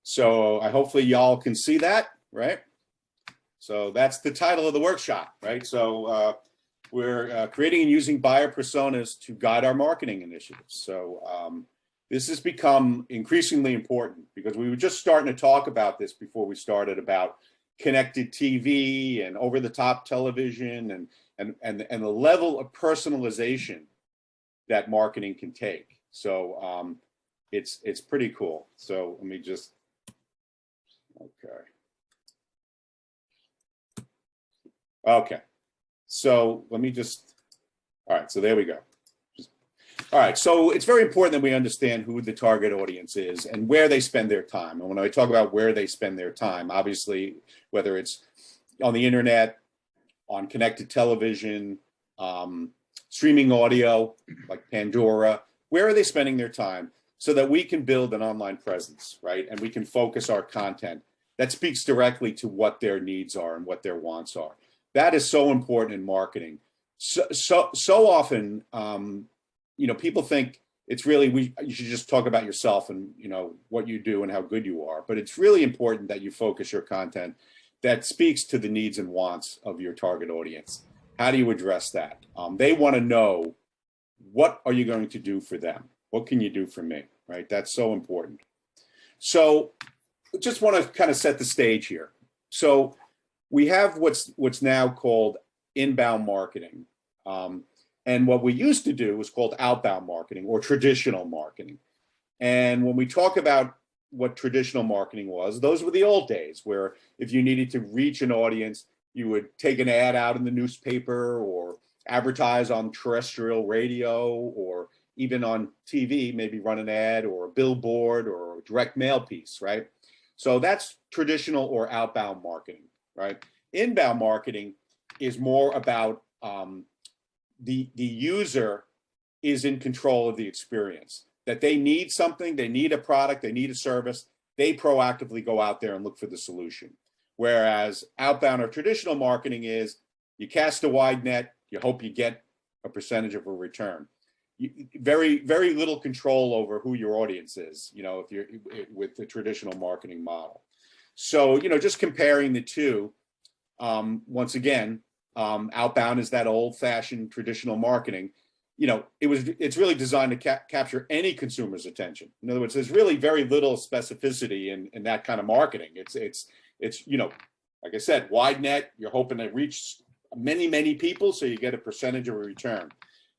So hopefully y'all can see that, right? So that's the title of the workshop, right? So we're creating and using buyer personas to guide our marketing initiatives. So this has become increasingly important because we were just starting to talk about this before we started about connected TV and over-the-top television and the level of personalization that marketing can take. So it's pretty cool. So let me just, okay. So let me just, all right, so there we go. All right, so it's very important that we understand who the target audience is and where they spend their time. And when I talk about where they spend their time, obviously, whether it's on the internet, on connected television, streaming audio like Pandora, where are they spending their time so that we can build an online presence, right? And we can focus our content that speaks directly to what their needs are and what their wants are. That is so important in marketing. So often, you know, people think it's really, you should just talk about yourself and, you know, what you do and how good you are. But it's really important that you focus your content that speaks to the needs and wants of your target audience. How do you address that? They want to know, what are you going to do for them? What can you do for me, right? That's so important. So just want to kind of set the stage here. So we have what's now called inbound marketing. And what we used to do was called outbound marketing or traditional marketing. And when we talk about what traditional marketing was, those were the old days where if you needed to reach an audience, you would take an ad out in the newspaper or advertise on terrestrial radio or even on TV, maybe run an ad or a billboard or a direct mail piece, right? So that's traditional or outbound marketing, right? Inbound marketing is more about the user is in control of the experience, that they need something, they need a product, they need a service, they proactively go out there and look for the solution. Whereas outbound or traditional marketing is you cast a wide net, you hope you get a percentage of a return. Very little control over who your audience is, you know, if you're with the traditional marketing model. So, you know, just comparing the two, once again, outbound is that old-fashioned traditional marketing. You know, it's really designed to capture any consumer's attention. In other words, there's really very little specificity in that kind of marketing. It's you know, like I said, wide net. You're hoping to reach many people, so you get a percentage of a return,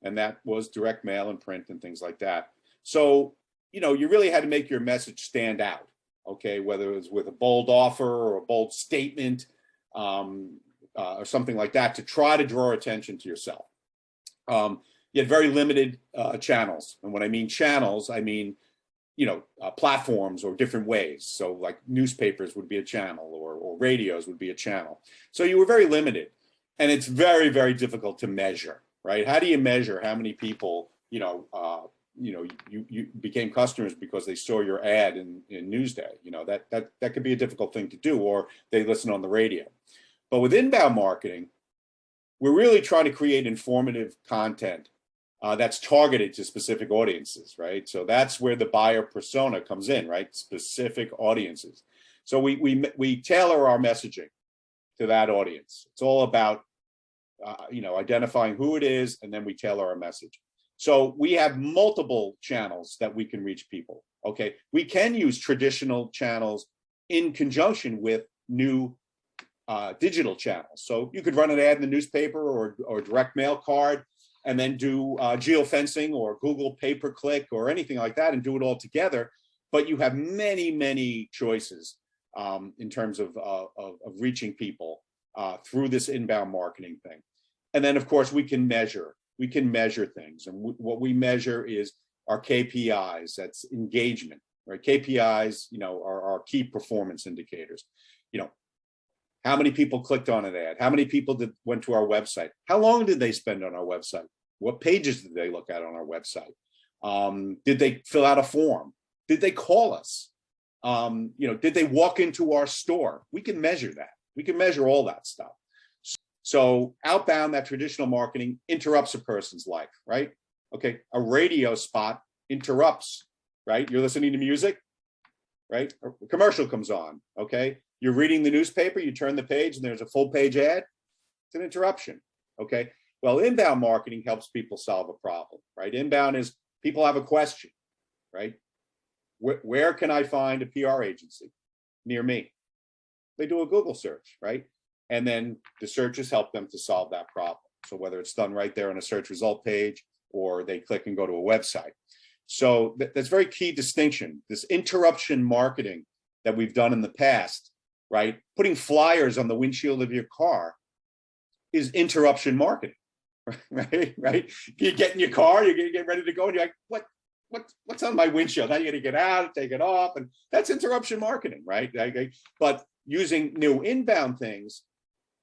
and that was direct mail and print and things like that. So, you know, you really had to make your message stand out. Okay, whether it was with a bold offer or a bold statement. Or something like that to try to draw attention to yourself. You had very limited channels. And when I mean channels, I mean, you know, platforms or different ways. So like newspapers would be a channel or radios would be a channel. So you were very limited. And it's very difficult to measure, right? How do you measure how many people, you became customers because they saw your ad in Newsday? You know, that could be a difficult thing to do, or they listen on the radio. But with inbound marketing, we're really trying to create informative content that's targeted to specific audiences, right? So that's where the buyer persona comes in, right? Specific audiences. So we tailor our messaging to that audience. It's all about, you know, identifying who it is, and then we tailor our message. So we have multiple channels that we can reach people, okay? We can use traditional channels in conjunction with new digital channels. So you could run an ad in the newspaper or direct mail card and then do geofencing or Google pay-per-click or anything like that and do it all together. But you have many choices in terms of reaching people through this inbound marketing thing. And then, of course, we can measure things. And what we measure is our KPIs, that's engagement, right? KPIs, you know, are our key performance indicators. You know, how many people clicked on an ad? How many people went to our website? How long did they spend on our website? What pages did they look at on our website? Did they fill out a form? Did they call us? You know, did they walk into our store? We can measure that. We can measure all that stuff. So outbound, that traditional marketing interrupts a person's life, right? Okay, a radio spot interrupts, right? You're listening to music. right? A commercial comes on, okay? You're reading the newspaper, you turn the page and there's a full page ad. It's an interruption, okay? Well, inbound marketing helps people solve a problem, right? Inbound is people have a question, right? Where can I find a PR agency near me? They do a Google search, right? And then the searches help them to solve that problem. So whether it's done right there on a search result page or they click and go to a website. So that's very key distinction. This interruption marketing that we've done in the past, right? Putting flyers on the windshield of your car is interruption marketing, right? You get in your car, you're getting ready to go, and you're like, what's on my windshield? Now you're gonna get out, take it off, and that's interruption marketing, right? But using new inbound things,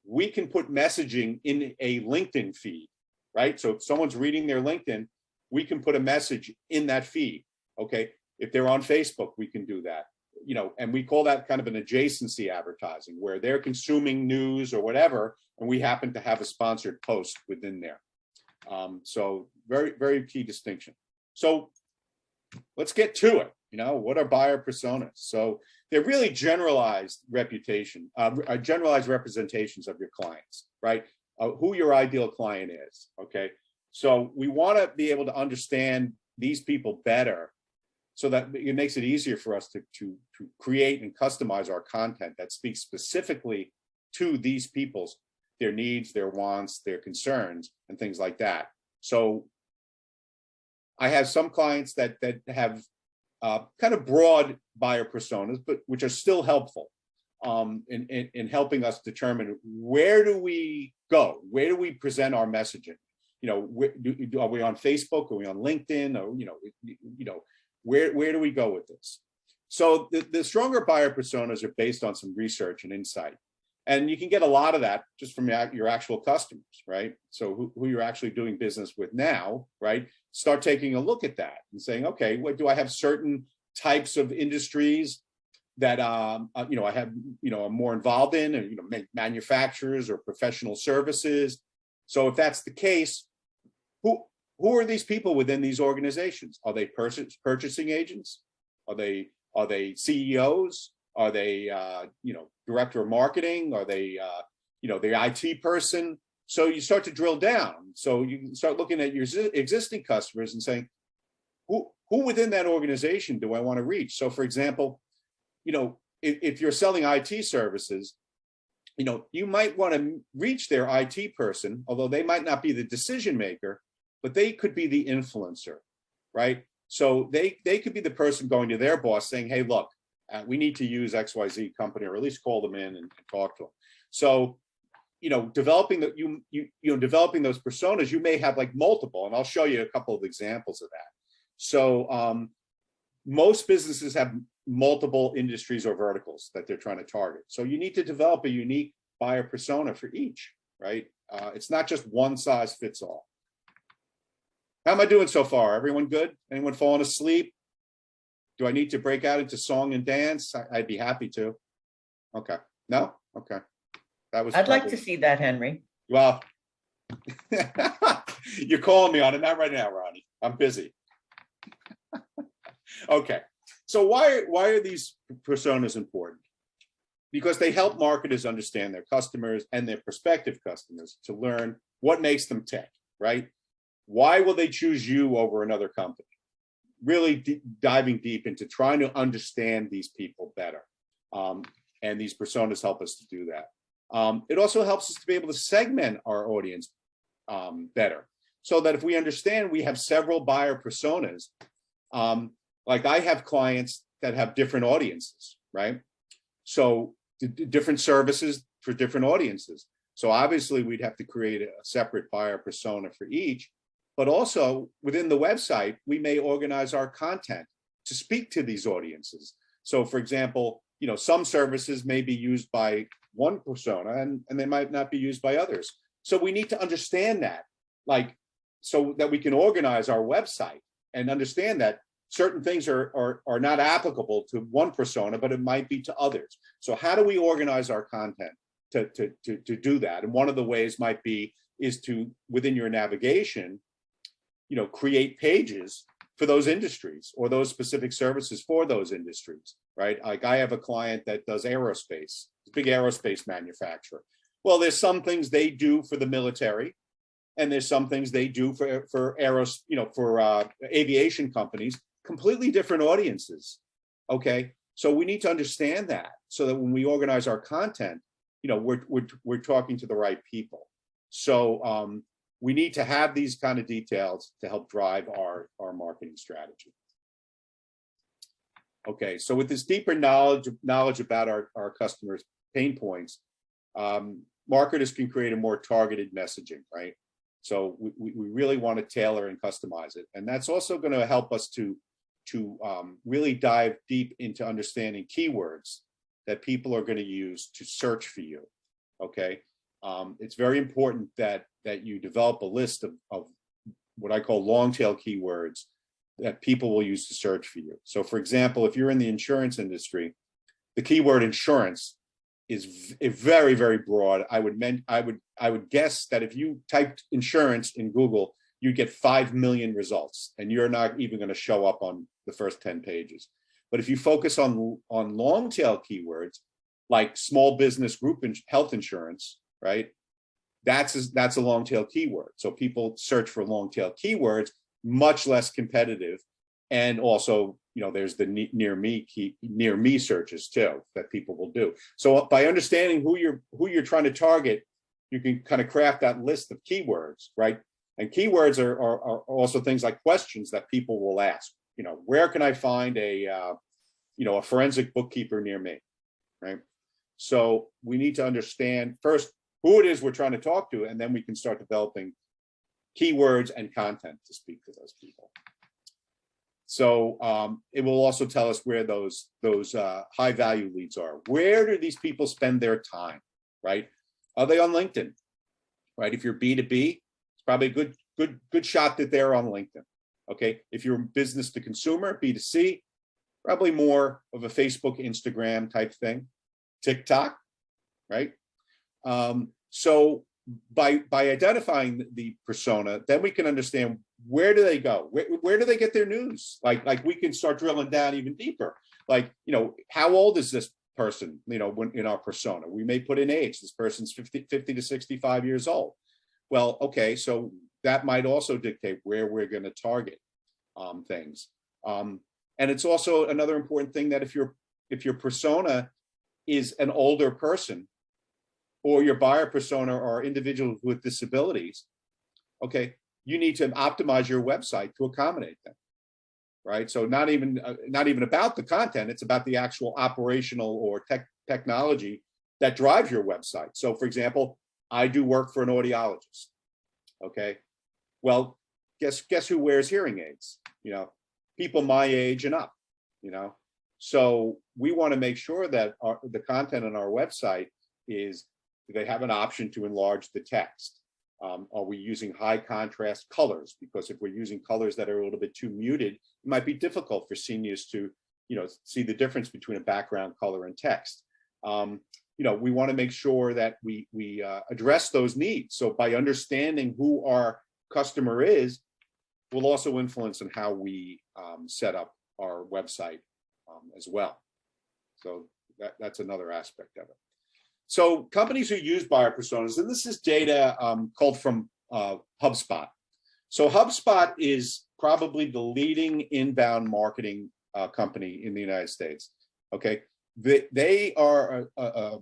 we can put messaging in a LinkedIn feed, right? So if someone's reading their LinkedIn, we can put a message in that feed, okay? If they're on Facebook, we can do that, and we call that kind of an adjacency advertising, where they're consuming news or whatever, and we happen to have a sponsored post within there. So very, very key distinction. So let's get to it. What are buyer personas? So they're really generalized representations of your clients, right? Who your ideal client is, okay? So we want to be able to understand these people better so that it makes it easier for us to create and customize our content that speaks specifically to these people's, their needs, their wants, their concerns, and things like that. So I have some clients that have kind of broad buyer personas, but which are still helpful in helping us determine where do we go, where do we present our messaging. Are we on Facebook? Are we on LinkedIn? Or where do we go with this? So the stronger buyer personas are based on some research and insight, and you can get a lot of that just from your actual customers, right? So who you're actually doing business with now, right? Start taking a look at that and saying, okay, what do I have certain types of industries that I have I'm more involved in, and manufacturers or professional services. So if that's the case, who are these people within these organizations? Are they purchasing agents? Are they CEOs? Are they director of marketing? Are they the IT person? So you start to drill down. So you start looking at your existing customers and saying, who within that organization do I want to reach? So for example, if you're selling IT services, you might want to reach their IT person, although they might not be the decision maker, but they could be the influencer, right? So they could be the person going to their boss saying, hey, look, we need to use XYZ company, or at least call them in and talk to them. So, developing developing those personas, you may have like multiple, and I'll show you a couple of examples of that. So most businesses have multiple industries or verticals that they're trying to target. So you need to develop a unique buyer persona for each, right? It's not just one size fits all. How am I doing so far? Everyone good? Anyone falling asleep? Do I need to break out into song and dance? I'd be happy to. Okay. No? Okay. I'd like to see that, Henry. Well, you're calling me on it. Not right now, Ronnie. I'm busy. Okay. So why are these personas important? Because they help marketers understand their customers and their prospective customers to learn what makes them tick, right? Why will they choose you over another company? Really diving deep into trying to understand these people better. And these personas help us to do that. It also helps us to be able to segment our audience better, so that if we understand we have several buyer personas, like I have clients that have different audiences, right? So different services for different audiences. So obviously we'd have to create a separate buyer persona for each, but also within the website, we may organize our content to speak to these audiences. So for example, some services may be used by one persona and they might not be used by others. So we need to understand that, so that we can organize our website and understand that certain things are not applicable to one persona, but it might be to others. So how do we organize our content to do that? And one of the ways might be is to, within your navigation, create pages for those industries or those specific services for those industries. right? Like I have a client that does aerospace, a big aerospace manufacturer. Well, there's some things they do for the military, and there's some things they do for aviation companies, completely different audiences. Okay, so we need to understand that so that when we organize our content, we're talking to the right people. So we need to have these kind of details to help drive our marketing strategy. Okay, so with this deeper knowledge about our customers' pain points, marketers can create a more targeted messaging, right? So we really want to tailor and customize it. And that's also going to help us to really dive deep into understanding keywords that people are going to use to search for you, okay? It's very important that you develop a list of what I call long tail keywords that people will use to search for you. So for example, if you're in the insurance industry, the keyword insurance is very, very broad. I would guess that if you typed insurance in Google, you'd get 5 million results, and you're not even going to show up on the first 10 pages. But if you focus on long tail keywords like small business group health insurance, right? That's a long tail keyword. So people search for long tail keywords, much less competitive. And also, there's the near me searches too that people will do. So by understanding who you're trying to target, you can kind of craft that list of keywords, right? And keywords are also things like questions that people will ask. Where can I find a forensic bookkeeper near me, right? So we need to understand first who it is we're trying to talk to, and then we can start developing keywords and content to speak to those people. So it will also tell us where those high value leads are. Where do these people spend their time, right? Are they on LinkedIn, right? If you're B2B, it's probably a good shot that they're on LinkedIn. Okay, if you're business to consumer, B2C, probably more of a Facebook, Instagram type thing, TikTok, right? So by identifying the persona, then we can understand where do they go, where do they get their news? Like we can start drilling down even deeper. Like, how old is this person? When in our persona, we may put in age. This person's 50 to 65 years old. Well, okay, so that might also dictate where we're going to target things. And it's also another important thing that if your persona is an older person, or your buyer persona are individuals with disabilities, okay, you need to optimize your website to accommodate them, right? So not even about the content, it's about the actual operational or technology that drives your website. So for example, I do work for an audiologist, okay? Well, guess who wears hearing aids? People my age and up, So we want to make sure that the content on our website is, do they have an option to enlarge the text? Are we using high contrast colors? Because if we're using colors that are a little bit too muted, it might be difficult for seniors to, see the difference between a background color and text. We want to make sure that we address those needs. So by understanding who our customer is, will also influence on how we set up our website as well. So that's another aspect of it. So companies who use buyer personas, and this is data called from HubSpot. So HubSpot is probably the leading inbound marketing company in the United States. Okay, they are a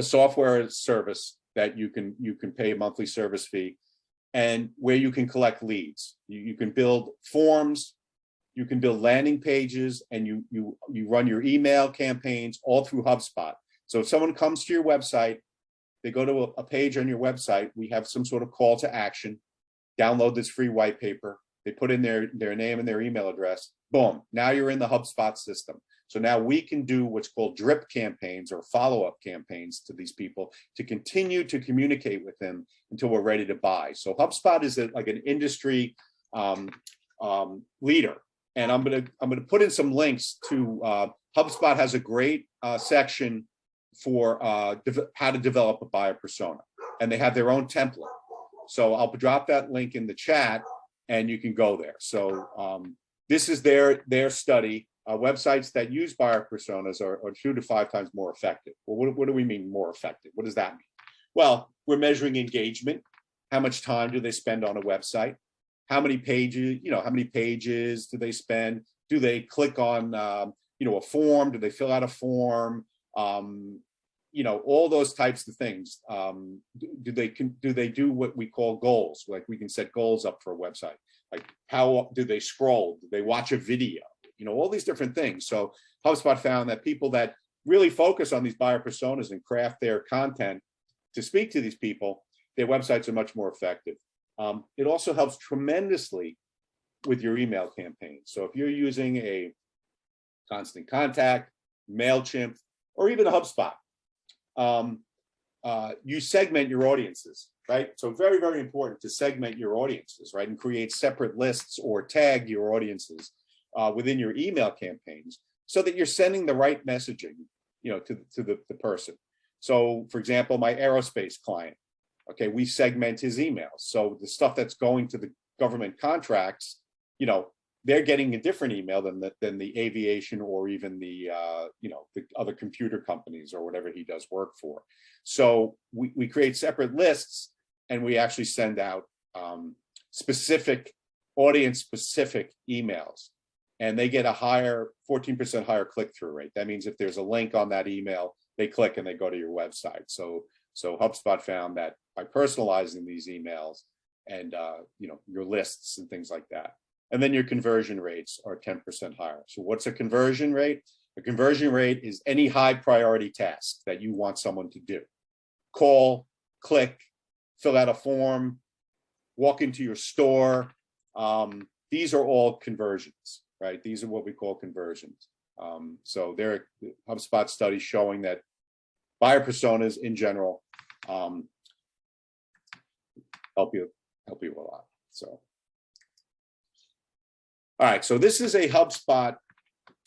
software service that you can pay a monthly service fee, and where you can collect leads. You can build forms, you can build landing pages, and you run your email campaigns all through HubSpot. So if someone comes to your website, they go to a page on your website, we have some sort of call to action, download this free white paper, they put in their name and their email address, boom, now you're in the HubSpot system. So now we can do what's called drip campaigns or follow-up campaigns to these people to continue to communicate with them until we're ready to buy. So HubSpot is like an industry leader. And I'm gonna put in some links to HubSpot has a great section for how to develop a buyer persona, and they have their own template. So I'll drop that link in the chat, and you can go there. So this is their study websites that use buyer personas are 2 to 5 times more effective. Well, what do we mean more effective? What does that mean? Well, we're measuring engagement. How much time do they spend on a website? How many pages, how many pages do they spend? Do they click on, a form? Do they fill out a form? All those types of things. Do they do what we call goals? Like we can set goals up for a website. Like how do they scroll? Do they watch a video? All these different things. So HubSpot found that people that really focus on these buyer personas and craft their content to speak to these people, their websites are much more effective. It also helps tremendously with your email campaign. So if you're using a Constant Contact, MailChimp, or even a HubSpot, you segment your audiences, right? So very, very important to segment your audiences, right? And create separate lists or tag your audiences within your email campaigns so that you're sending the right messaging, to the person. So for example, my aerospace client, okay, we segment his emails. So the stuff that's going to the government contracts, they're getting a different email than the aviation or even the other computer companies or whatever he does work for. So we create separate lists and we actually send out specific audience specific emails, and they get a 14% higher click-through rate. That means if there's a link on that email, they click and they go to your website. So HubSpot found that by personalizing these emails and your lists and things like that, and then your conversion rates are 10% higher. So what's a conversion rate? A conversion rate is any high priority task that you want someone to do. Call, click, fill out a form, walk into your store. These are all conversions, right? These are what we call conversions. So there are HubSpot studies showing that buyer personas in general help you a lot. So. All right, so this is a HubSpot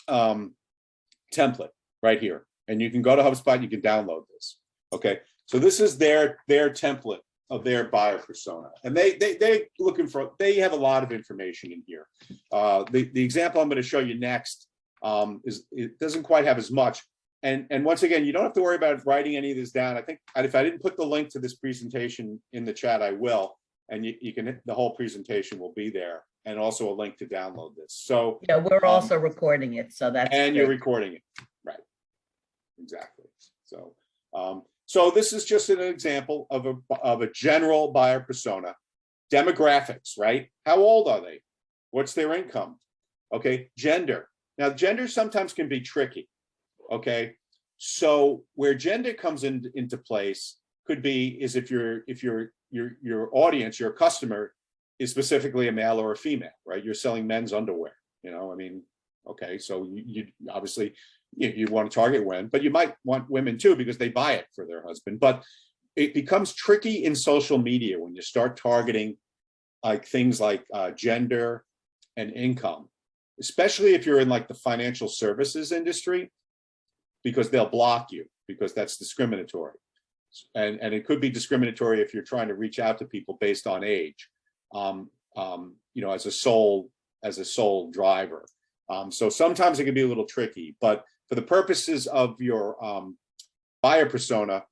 template right here, and you can go to HubSpot, you can download this. Okay, so this is their template of their buyer persona, and they have a lot of information in here. The example I'm going to show you next it doesn't quite have as much, and once again, you don't have to worry about writing any of this down. I think if I didn't put the link to this presentation in the chat, I will, and you can the whole presentation will be there. And also a link to download this. So yeah, we're also recording it, so that's and great. You're recording it, right? Exactly. So so this is just an example of a general buyer persona. Demographics, right? How old are they? What's their income? Okay, gender. Now, gender sometimes can be tricky. Okay, so where gender comes into place could be is if your audience, your customer, is specifically a male or a female, right? You're selling men's underwear, okay, so you obviously you want to target women, but you might want women too because they buy it for their husband. But it becomes tricky in social media when you start targeting like things like gender and income, especially if you're in like the financial services industry, because they'll block you because that's discriminatory. And it could be discriminatory if you're trying to reach out to people based on age. As a sole driver. So sometimes it can be a little tricky, but for the purposes of your buyer persona,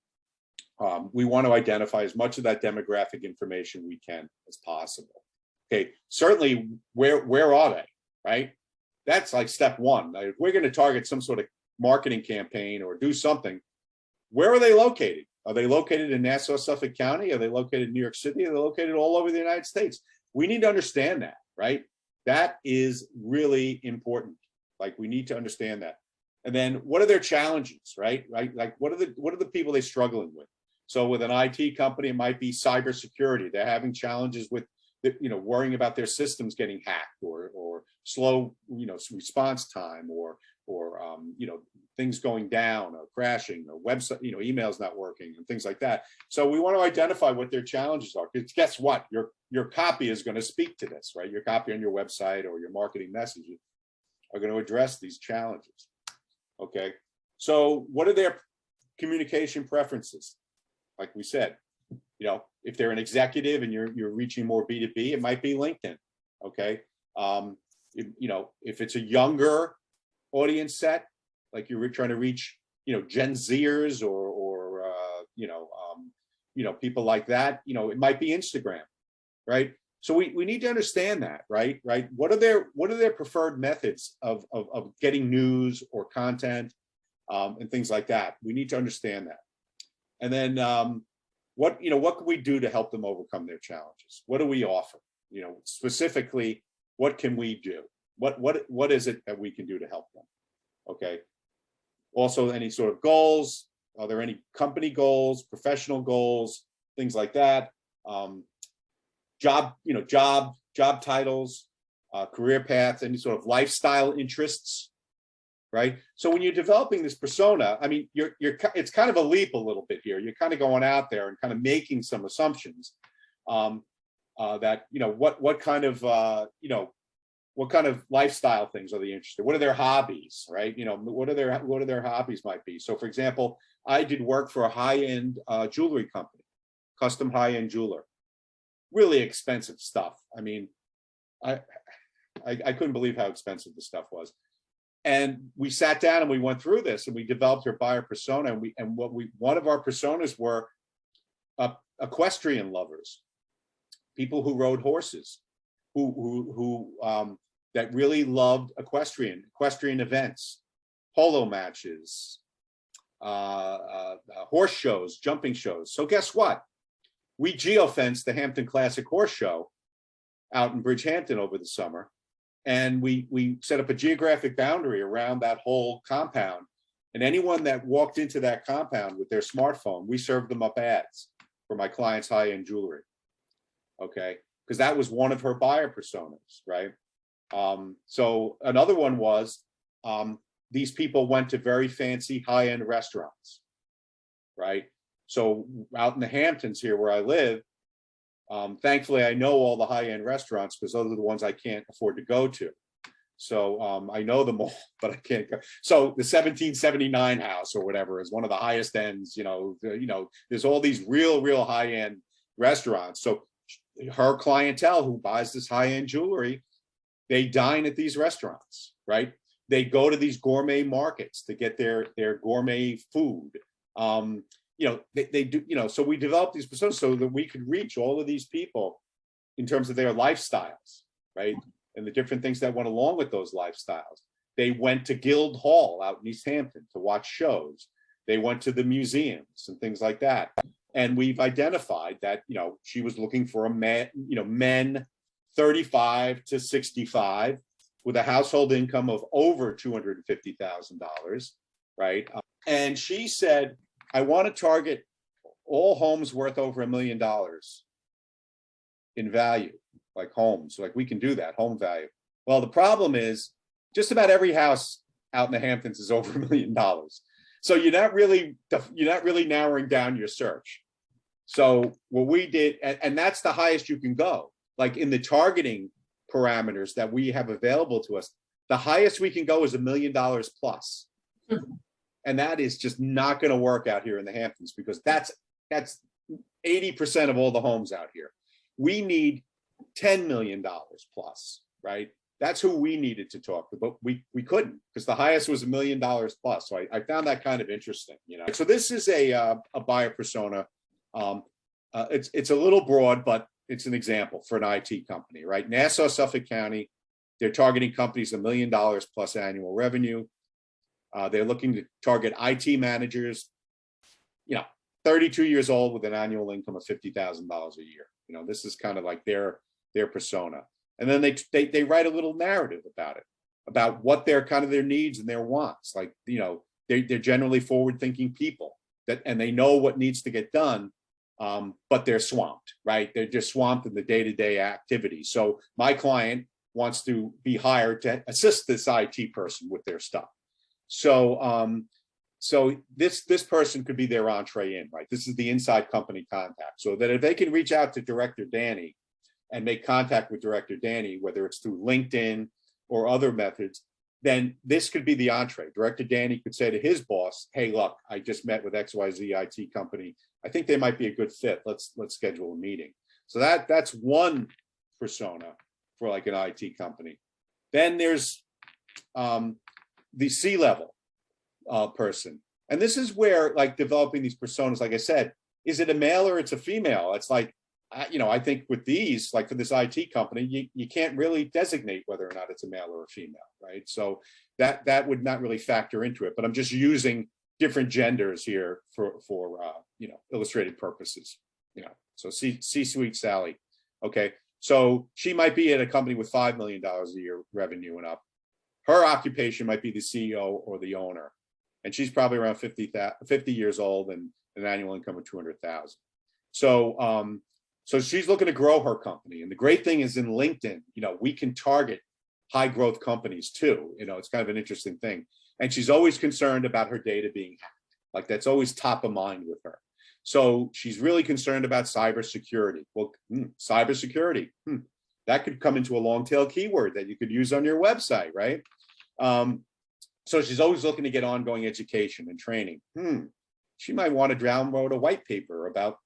we want to identify as much of that demographic information we can as possible. Okay, certainly where are they, right? That's like step one. Like if we're going to target some sort of marketing campaign or do something, where are they located? Are they located in Nassau, Suffolk County? Are they located in New York City? Are they located all over the United States? We need to understand that, right? That is really important. Like we need to understand that. And then what are their challenges, right? Like what are the people they're struggling with? So with an IT company, it might be cybersecurity. They're having challenges with, worrying about their systems getting hacked or slow, response time or things going down or crashing or website, emails not working and things like that. So we want to identify what their challenges are. Because guess what? Your copy is going to speak to this, right? Your copy on your website or your marketing messages are going to address these challenges. Okay. So what are their communication preferences? Like we said, if they're an executive and you're reaching more B2B, it might be LinkedIn. Okay. If it's a younger audience set, like you're trying to reach, Gen Zers or people like that, it might be Instagram, right? So we need to understand that, right? What are their preferred methods of getting news or content and things like that? We need to understand that. And then what can we do to help them overcome their challenges? What do we offer? Specifically, what can we do? What is it that we can do to help them? Okay. Also, any sort of goals? Are there any company goals, professional goals, things like that? Job titles, career paths, any sort of lifestyle interests, right? So when you're developing this persona, I mean, it's kind of a leap a little bit here. You're kind of going out there and kind of making some assumptions that what kind of lifestyle things are they interested in? What are their hobbies, right? What are their hobbies might be? So, for example, I did work for a high-end jewelry company, custom high-end jeweler. Really expensive stuff. I mean, I couldn't believe how expensive the stuff was. And we sat down and we went through this and we developed our buyer persona. And one of our personas were equestrian lovers, people who rode horses, who that really loved equestrian events, polo matches, horse shows, jumping shows. So guess what? We geofenced the Hampton Classic Horse Show out in Bridgehampton over the summer. And we set up a geographic boundary around that whole compound. And anyone that walked into that compound with their smartphone, we served them up ads for my client's high-end jewelry. Okay, because that was one of her buyer personas, right? So another one was these people went to very fancy high-end restaurants, right? So out in the Hamptons here where I live, thankfully I know all the high-end restaurants because those are the ones I can't afford to go to. So I know them all, but I can't go. So the 1779 house or whatever is one of the highest ends, there's all these real high-end restaurants. So her clientele who buys this high-end jewelry, they dine at these restaurants, right? They go to these gourmet markets to get their gourmet food. They do, so we developed these personas so that we could reach all of these people in terms of their lifestyles, right? And the different things that went along with those lifestyles. They went to Guild Hall out in East Hampton to watch shows. They went to the museums and things like that. And we've identified that, she was looking for a man, men 35 to 65 with a household income of over $250,000, right? And she said, I want to target all homes worth over $1 million in value, like homes, like we can do that, home value. Well, the problem is just about every house out in the Hamptons is over $1 million. So you're not really narrowing down your search. So what we did, and that's the highest you can go, like in the targeting parameters that we have available to us, the highest we can go is $1 million plus. And that is just not going to work out here in the Hamptons because that's 80% of all the homes out here. We need $10 million plus, right? That's who we needed to talk to, but we couldn't because the highest was $1 million plus. So I found that kind of interesting, So this is a buyer persona. It's a little broad, but it's an example for an IT company, right? Nassau, Suffolk County, they're targeting companies $1 million plus annual revenue. They're looking to target IT managers, 32 years old with an annual income of $50,000 a year. This is kind of like their persona. And then they write a little narrative about it, about what their needs and their wants. Like, they're generally forward-thinking people and they know what needs to get done, but they're swamped, right? They're just swamped in the day-to-day activities. So my client wants to be hired to assist this IT person with their stuff. So this person could be their entree in, right? This is the inside company contact. So that if they can reach out to Director Danny and make contact with Director Danny, whether it's through LinkedIn or other methods, then this could be the entree. Director Danny could say to his boss, hey, look, I just met with XYZ IT company. I think they might be a good fit. Let's schedule a meeting. So that's one persona for like an IT company. Then there's the C-level person. And this is where, like, developing these personas, like I said, is it a male or it's a female? It's like, I think with these, like for this IT company, you can't really designate whether or not it's a male or a female, right? So that would not really factor into it. But I'm just using different genders here for illustrated purposes. So C-suite Sally. Okay, so she might be at a company with $5 million a year revenue and up. Her occupation might be the CEO or the owner, and she's probably around 50 years old and an annual income of 200,000. So she's looking to grow her company. And the great thing is in LinkedIn, we can target high growth companies too. It's kind of an interesting thing. And she's always concerned about her data being hacked. Like that's always top of mind with her. So she's really concerned about cybersecurity. Well, cybersecurity, that could come into a long tail keyword that you could use on your website, right? So she's always looking to get ongoing education and training. She might want to download a white paper about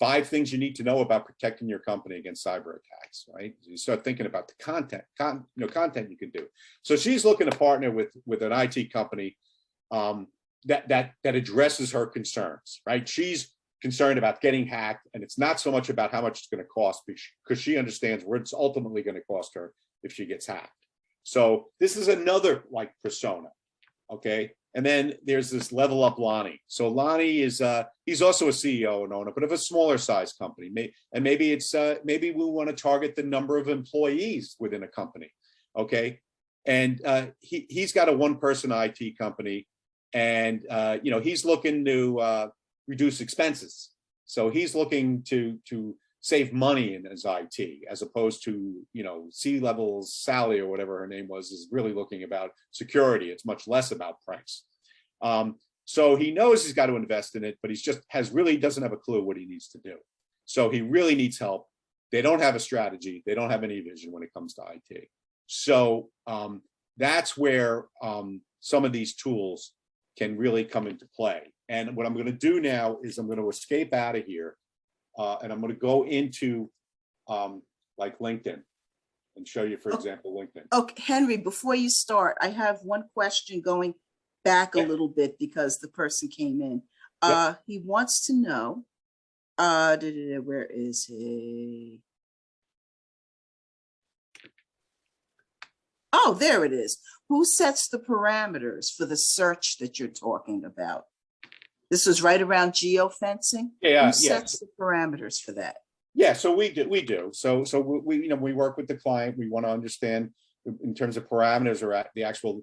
5 things you need to know about protecting your company against cyber attacks, right? You start thinking about the content you can do. So she's looking to partner with an IT company that addresses her concerns, right? She's concerned about getting hacked, and it's not so much about how much it's going to cost because she understands what it's ultimately going to cost her if she gets hacked. So this is another like persona, okay? And then there's this level up Lonnie. So Lonnie is he's also a CEO and owner, but of a smaller size company. Maybe we want to target the number of employees within a company, okay? And he's got a one-person IT company, and he's looking to reduce expenses. So he's looking to save money in his IT, as opposed to C-level Sally or whatever her name was is really looking about security. It's much less about price. So he knows he's got to invest in it, but doesn't have a clue what he needs to do. So he really needs help. They don't have a strategy. They don't have any vision when it comes to IT. So that's where some of these tools can really come into play. And what I'm going to do now is I'm going to escape out of here. And I'm going to go into like LinkedIn and show you, for example, LinkedIn. Okay, Henry, before you start, I have one question going back a little bit because the person came in. He wants to know, where is he? Oh, there it is. Who sets the parameters for the search that you're talking about? This was right around geofencing. Who sets the parameters for that? Yeah, so we do. So we work with the client. We want to understand in terms of parameters or the actual.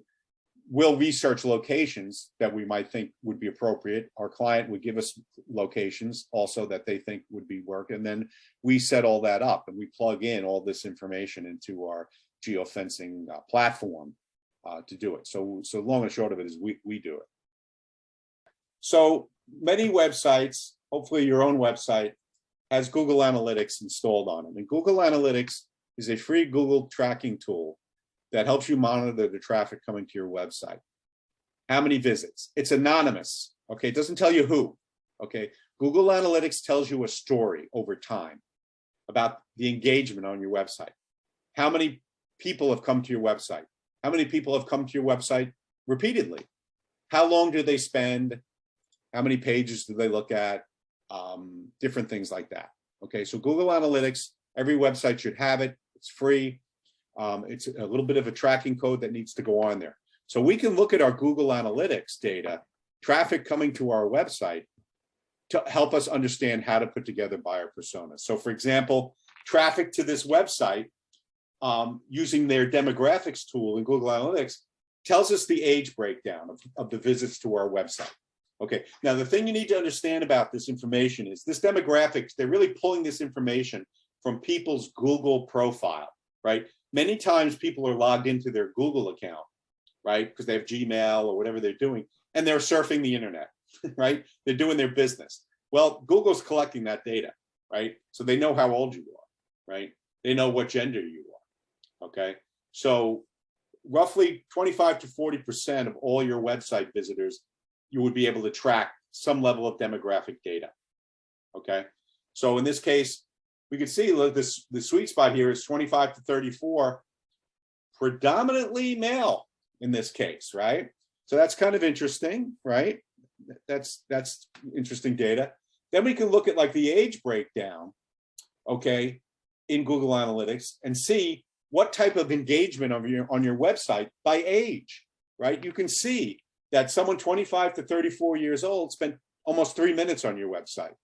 We'll research locations that we might think would be appropriate. Our client would give us locations also that they think would be work, and then we set all that up and we plug in all this information into our geofencing platform to do it. So long and short of it is we do it. So many websites, hopefully your own website, has Google Analytics installed on it. And Google Analytics is a free Google tracking tool that helps you monitor the traffic coming to your website. How many visits? It's anonymous, okay? It doesn't tell you who, okay? Google Analytics tells you a story over time about the engagement on your website. How many people have come to your website? How many people have come to your website repeatedly? How long do they spend? How many pages do they look at? Different things like that. Okay, so Google Analytics, every website should have it. It's free. It's a little bit of a tracking code that needs to go on there. So we can look at our Google Analytics data, traffic coming to our website, to help us understand how to put together buyer personas. So for example, traffic to this website using their demographics tool in Google Analytics tells us the age breakdown of the visits to our website. Okay, now the thing you need to understand about this information is this demographics, they're really pulling this information from people's Google profile, right? Many times people are logged into their Google account, right? Because they have Gmail or whatever they're doing, and they're surfing the internet, right? They're doing their business. Well, Google's collecting that data, right? So they know how old you are, right? They know what gender you are, okay? So roughly 25 to 40% of all your website visitors, you would be able to track some level of demographic data, okay? So in this case, we can see the sweet spot here is 25 to 34, predominantly male, in this case, right? So that's kind of interesting, right? That's interesting data. Then we can look at like the age breakdown, okay, in Google Analytics and see what type of engagement on your website by age, right? You can see that someone 25 to 34 years old spent almost 3 minutes on your website,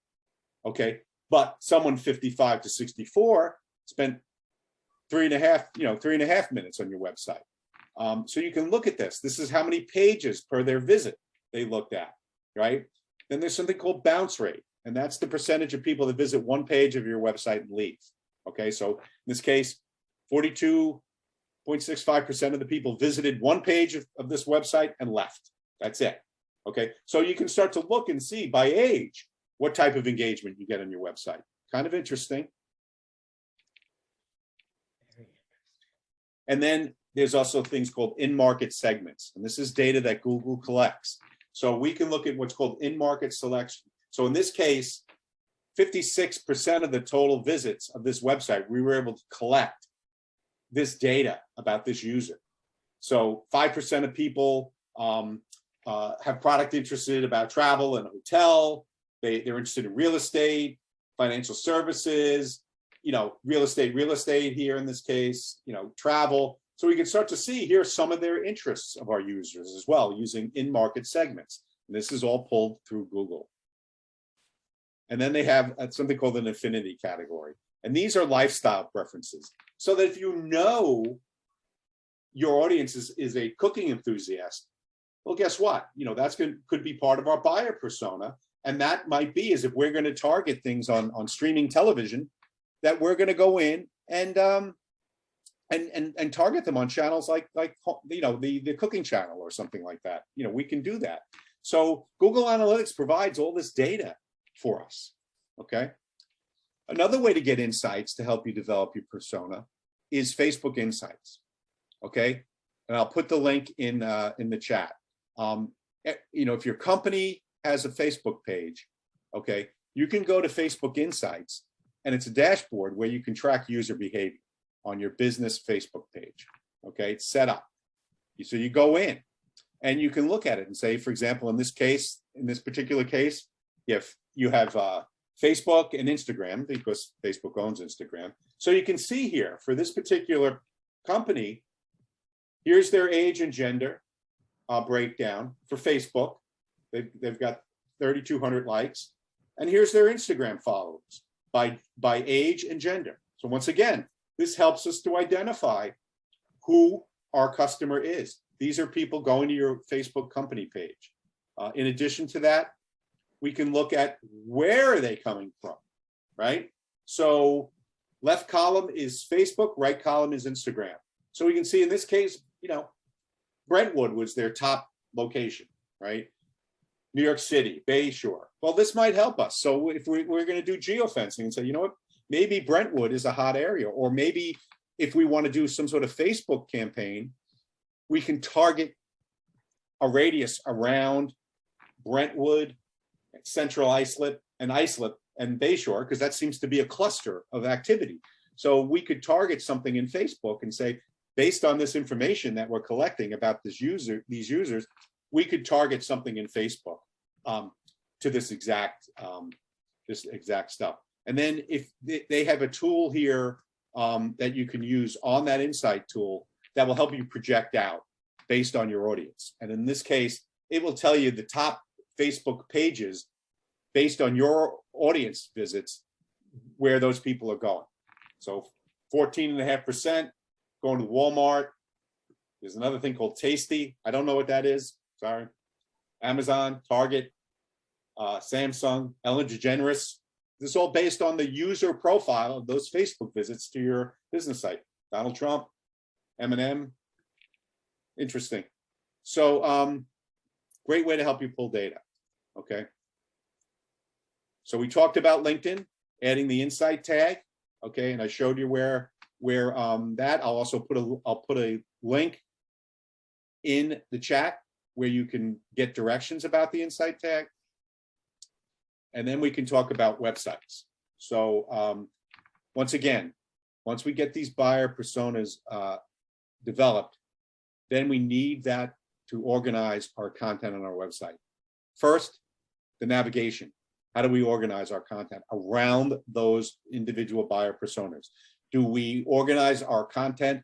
okay? But someone 55 to 64 spent 3.5 minutes on your website. So you can look at this. This is how many pages per their visit they looked at, right? Then there's something called bounce rate, and that's the percentage of people that visit one page of your website and leave. Okay, so in this case, 42.65% of the people visited one page of this website and left. That's it. Okay, so you can start to look and see by age what type of engagement you get on your website. Kind of interesting. And then there's also things called in-market segments. And this is data that Google collects. So we can look at what's called in-market selection. So in this case, 56% of the total visits of this website, we were able to collect this data about this user. So 5% of people have product interested about travel and hotel. They're interested in real estate, financial services, real estate here in this case, travel. So we can start to see here some of their interests of our users as well using in-market segments. And this is all pulled through Google. And then they have something called an affinity category. And these are lifestyle preferences. So that if you know your audience is a cooking enthusiast, well, guess what? That's could be part of our buyer persona. And that might be as if we're going to target things on streaming television, that we're going to go in and target them on channels like the cooking channel or something like that. We can do that. So Google Analytics provides all this data for us. Okay. Another way to get insights to help you develop your persona is Facebook Insights. Okay. And I'll put the link in the chat. If your company has a Facebook page, okay, you can go to Facebook Insights, and it's a dashboard where you can track user behavior on your business Facebook page. Okay, it's set up. So you go in and you can look at it and say, for example, in this particular case, if you have Facebook and Instagram, because Facebook owns Instagram. So you can see here for this particular company, here's their age and gender breakdown for Facebook. They've got 3,200 likes. And here's their Instagram followers by age and gender. So once again, this helps us to identify who our customer is. These are people going to your Facebook company page. In addition to that, we can look at where are they coming from, right? So left column is Facebook, right column is Instagram. So we can see in this case, Brentwood was their top location, right? New York City, Bayshore. Well, this might help us. So if we're going to do geofencing and say, you know what, maybe Brentwood is a hot area, or maybe if we want to do some sort of Facebook campaign, we can target a radius around Brentwood, Central Islip, and Bayshore, because that seems to be a cluster of activity. So we could target something in Facebook and say, based on this information that we're collecting about these users, we could target something in Facebook to this exact stuff. And then if they have a tool here that you can use on that insight tool that will help you project out based on your audience. And in this case, it will tell you the top Facebook pages based on your audience visits, where those people are going. So 14.5% going to Walmart. There's another thing called Tasty. I don't know what that is. Sorry. Amazon, Target, Samsung, Ellen DeGeneres. This is all based on the user profile of those Facebook visits to your business site. Donald Trump, Eminem. Interesting. So great way to help you pull data. Okay. So we talked about LinkedIn, adding the insight tag. Okay, and I showed you where that. I'll also put a link in the chat where you can get directions about the insight tag. And then we can talk about websites. So once again, once we get these buyer personas developed, then we need that to organize our content on our website. First, the navigation. How do we organize our content around those individual buyer personas? Do we organize our content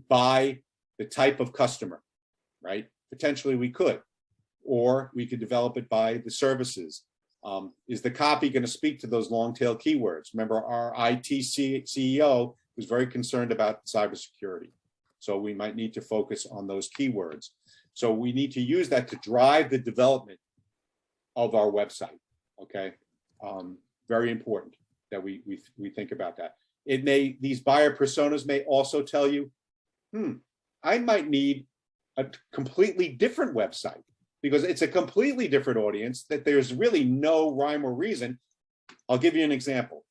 by the type of customer, right? Potentially we could, or we could develop it by the services. Is the copy going to speak to those long tail keywords? Remember, our IT CEO was very concerned about cybersecurity. So we might need to focus on those keywords. So we need to use that to drive the development of our website. Okay, very important that we think about that. It may, these buyer personas may also tell you, I might need a completely different website because it's a completely different audience that there's really no rhyme or reason. I'll give you an example.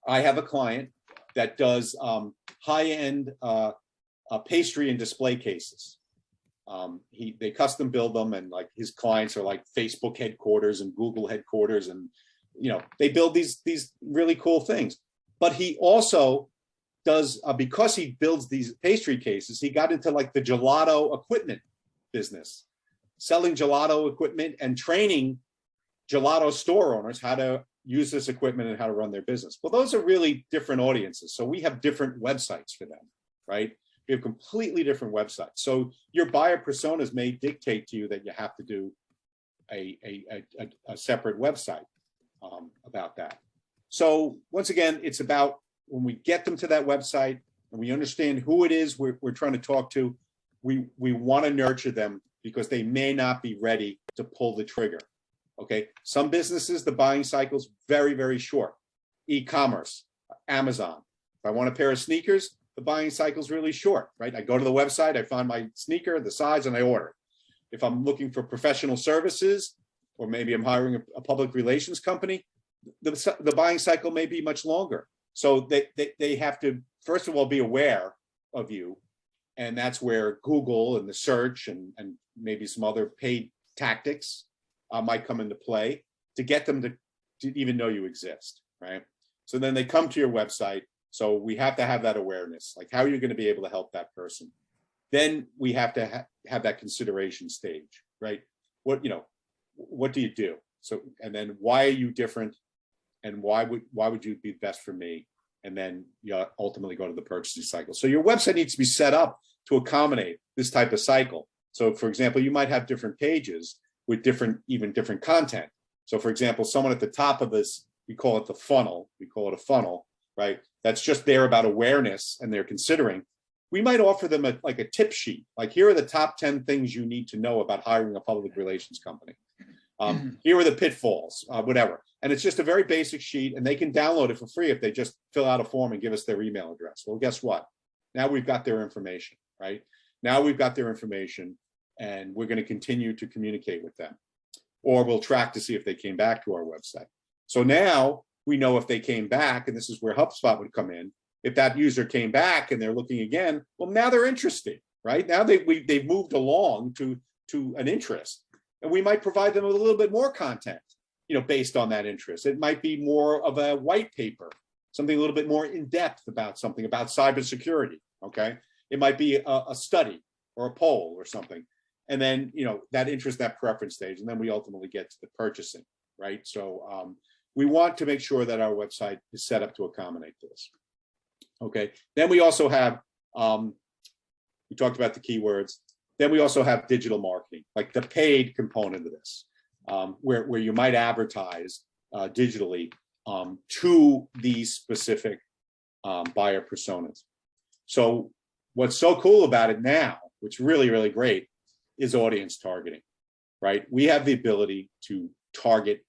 I have a client that does high-end pastry and display cases. They custom build them, and like his clients are like Facebook headquarters and Google headquarters, and they build these really cool things. But he also does, because he builds these pastry cases, he got into like the gelato equipment business, selling gelato equipment and training gelato store owners how to use this equipment and how to run their business. Well, those are really different audiences. So we have different websites for them, right? We have completely different websites. So your buyer personas may dictate to you that you have to do a separate website about that. So once again, it's about when we get them to that website and we understand who it is we're trying to talk to, we want to nurture them because they may not be ready to pull the trigger. Okay, some businesses, the buying cycle's very, very short. E-commerce, Amazon. If I want a pair of sneakers, the buying cycle's really short, right? I go to the website, I find my sneaker, the size, and I order. If I'm looking for professional services, or maybe I'm hiring a public relations company, the buying cycle may be much longer. So they have to, first of all, be aware of you. And that's where Google and the search and maybe some other paid tactics might come into play to get them to even know you exist, right? So then they come to your website. So we have to have that awareness, like how are you going to be able to help that person? Then we have to have that consideration stage, right? What do you do? So, and then why are you different? And why would you be best for me? And then you ultimately go to the purchasing cycle. So your website needs to be set up to accommodate this type of cycle. So for example, you might have different pages with even different content. So for example, someone at the top of this, we call it the funnel. We call it a funnel, right? That's just there about awareness and they're considering. We might offer them like a tip sheet. Like here are the top 10 things you need to know about hiring a public relations company. Here are the pitfalls, whatever. And it's just a very basic sheet and they can download it for free if they just fill out a form and give us their email address. Well, guess what? Now we've got their information, right? Now we've got their information and we're going to continue to communicate with them. Or we'll track to see if they came back to our website. So now we know if they came back, and this is where HubSpot would come in. If that user came back and they're looking again, well, now they're interested, right? Now they've moved along to an interest. And we might provide them with a little bit more content, based on that interest. It might be more of a white paper, something a little bit more in depth about something about cybersecurity, okay? It might be a study or a poll or something. And then, that interest, that preference stage, and then we ultimately get to the purchasing, right? So we want to make sure that our website is set up to accommodate this. Okay, then we also have, we talked about the keywords. Then we also have digital marketing, like the paid component of this, where you might advertise digitally to these specific buyer personas. So what's so cool about it now, which really, really great, is audience targeting, right? We have the ability to target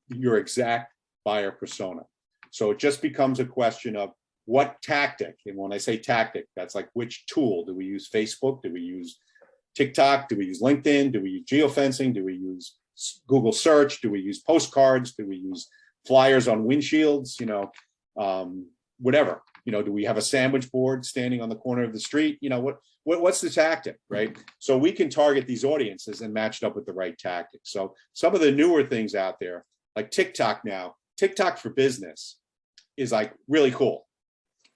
your exact buyer persona. So it just becomes a question of what tactic, and when I say tactic, that's like which tool. Do we use Facebook? Do we use TikTok? Do we use LinkedIn? Do we use geofencing? Do we use Google search? Do we use postcards? Do we use flyers on windshields? Whatever. Do we have a sandwich board standing on the corner of the street? What's the tactic, right? So we can target these audiences and match it up with the right tactic. So some of the newer things out there, like TikTok now, TikTok for business is like really cool.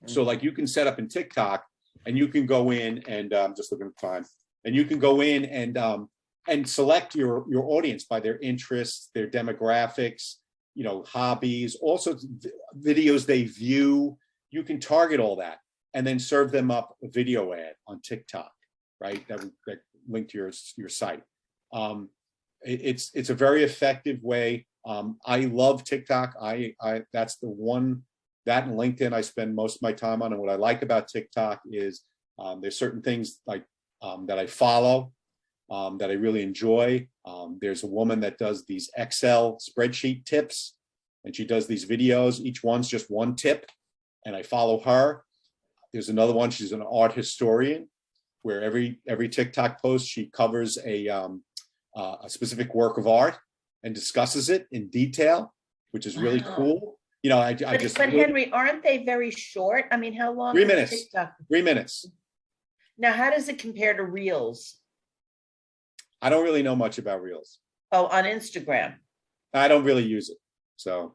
So like you can set up in TikTok and you can go in and just looking at the time. And you can go in and select your audience by their interests, their demographics, you know, hobbies, all sorts of videos they view. You can target all that and then serve them up a video ad on TikTok, right? That link to your site. It's a very effective way. I love TikTok. That's the one, that and LinkedIn I spend most of my time on. And what I like about TikTok is there's certain things like that I follow that I really enjoy. There's a woman that does these Excel spreadsheet tips, and she does these videos. Each one's just one tip, and I follow her. There's another one. She's an art historian, where every TikTok post she covers a specific work of art and discusses it in detail, which is really cool. You know, but Henry, aren't they very short? I mean, how long? 3 minutes. TikTok? 3 minutes. Now, how does it compare to Reels? I don't really know much about Reels. Oh, on Instagram. I don't really use it. So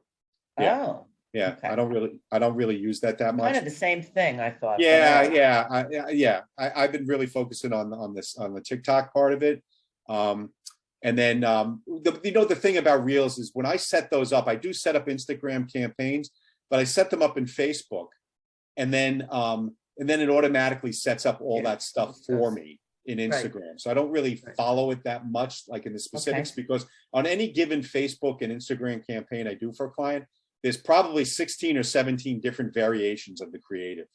yeah. Oh. Yeah, Okay. I don't really use that much. Kind of the same thing, I thought. Yeah. I've been really focusing on the TikTok part of it. And then the thing about Reels is when I set those up, I do set up Instagram campaigns, but I set them up in Facebook, and then it automatically sets up all that stuff for me in Instagram. Right. So I don't really follow it that much, like in the specifics, because on any given Facebook and Instagram campaign I do for a client, there's probably 16 or 17 different variations of the creative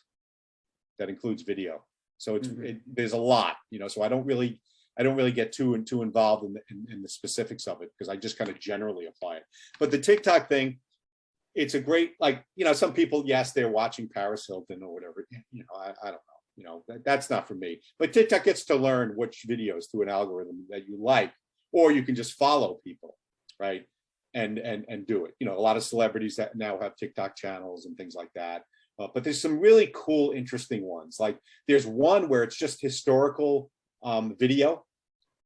that includes video. So there's a lot, you know. So I don't really get too involved in the specifics of it, because I just kind of generally apply it. But the TikTok thing, it's a great, like, you know, some people, yes, they're watching Paris Hilton or whatever, you know, I don't know. You know, that's not for me. But TikTok gets to learn which videos through an algorithm that you like, or you can just follow people, right? And do it. You know, a lot of celebrities that now have TikTok channels and things like that. But there's some really cool, interesting ones. Like there's one where it's just historical video,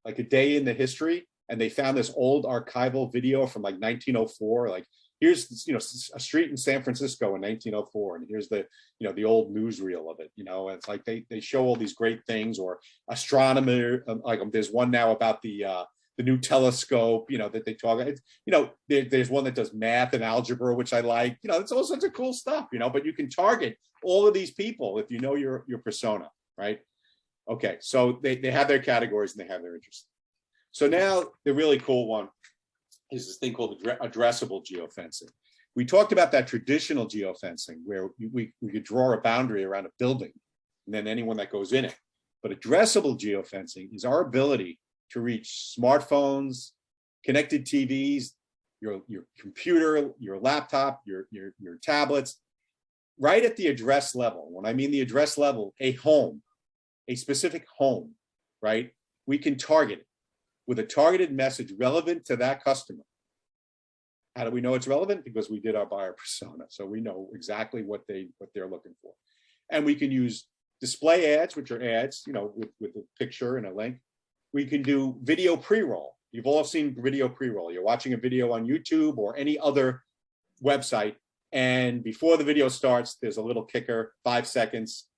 like a day in the history, and they found this old archival video from like 1904. Like here's, you know, a street in San Francisco in 1904, and here's the, you know, the old newsreel of it. You know, it's like they show all these great things, or astronomer. Like there's one now about the new telescope, you know, that they talk. It's, you know, there's one that does math and algebra, which I like. You know, it's all sorts of cool stuff. You know, but you can target all of these people if you know your persona, right? Okay, so they have their categories and they have their interests. So now the really cool one is this thing called addressable geofencing. We talked about that traditional geofencing where we could draw a boundary around a building and then anyone that goes in it. But addressable geofencing is our ability to reach smartphones, connected TVs, your computer, your laptop, your tablets, right at the address level. When I mean the address level, a home, a specific home, right? We can target it with a targeted message relevant to that customer. How do we know it's relevant? Because we did our buyer persona. So we know exactly what they're looking for. And we can use display ads, which are ads, you know, with a picture and a link. We can do video pre-roll. You've all seen video pre-roll. You're watching a video on YouTube or any other website, and before the video starts, there's a little kicker, 5 seconds.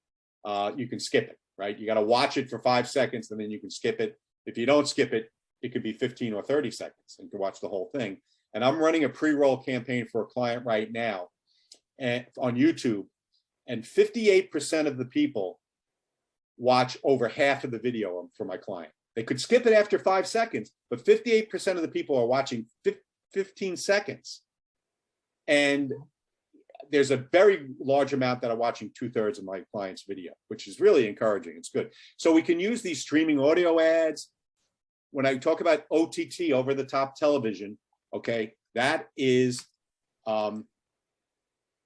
You can skip it, right? You got to watch it for 5 seconds, and then you can skip it. If you don't skip it, it could be 15 or 30 seconds, and you can watch the whole thing. And I'm running a pre-roll campaign for a client right now and on YouTube, and 58% of the people watch over half of the video for my client. They could skip it after 5 seconds, but 58% of the people are watching 15 seconds. And there's a very large amount that are watching 2/3 of my client's video, which is really encouraging. It's good. So we can use these streaming audio ads. When I talk about OTT, over the top television, okay, that is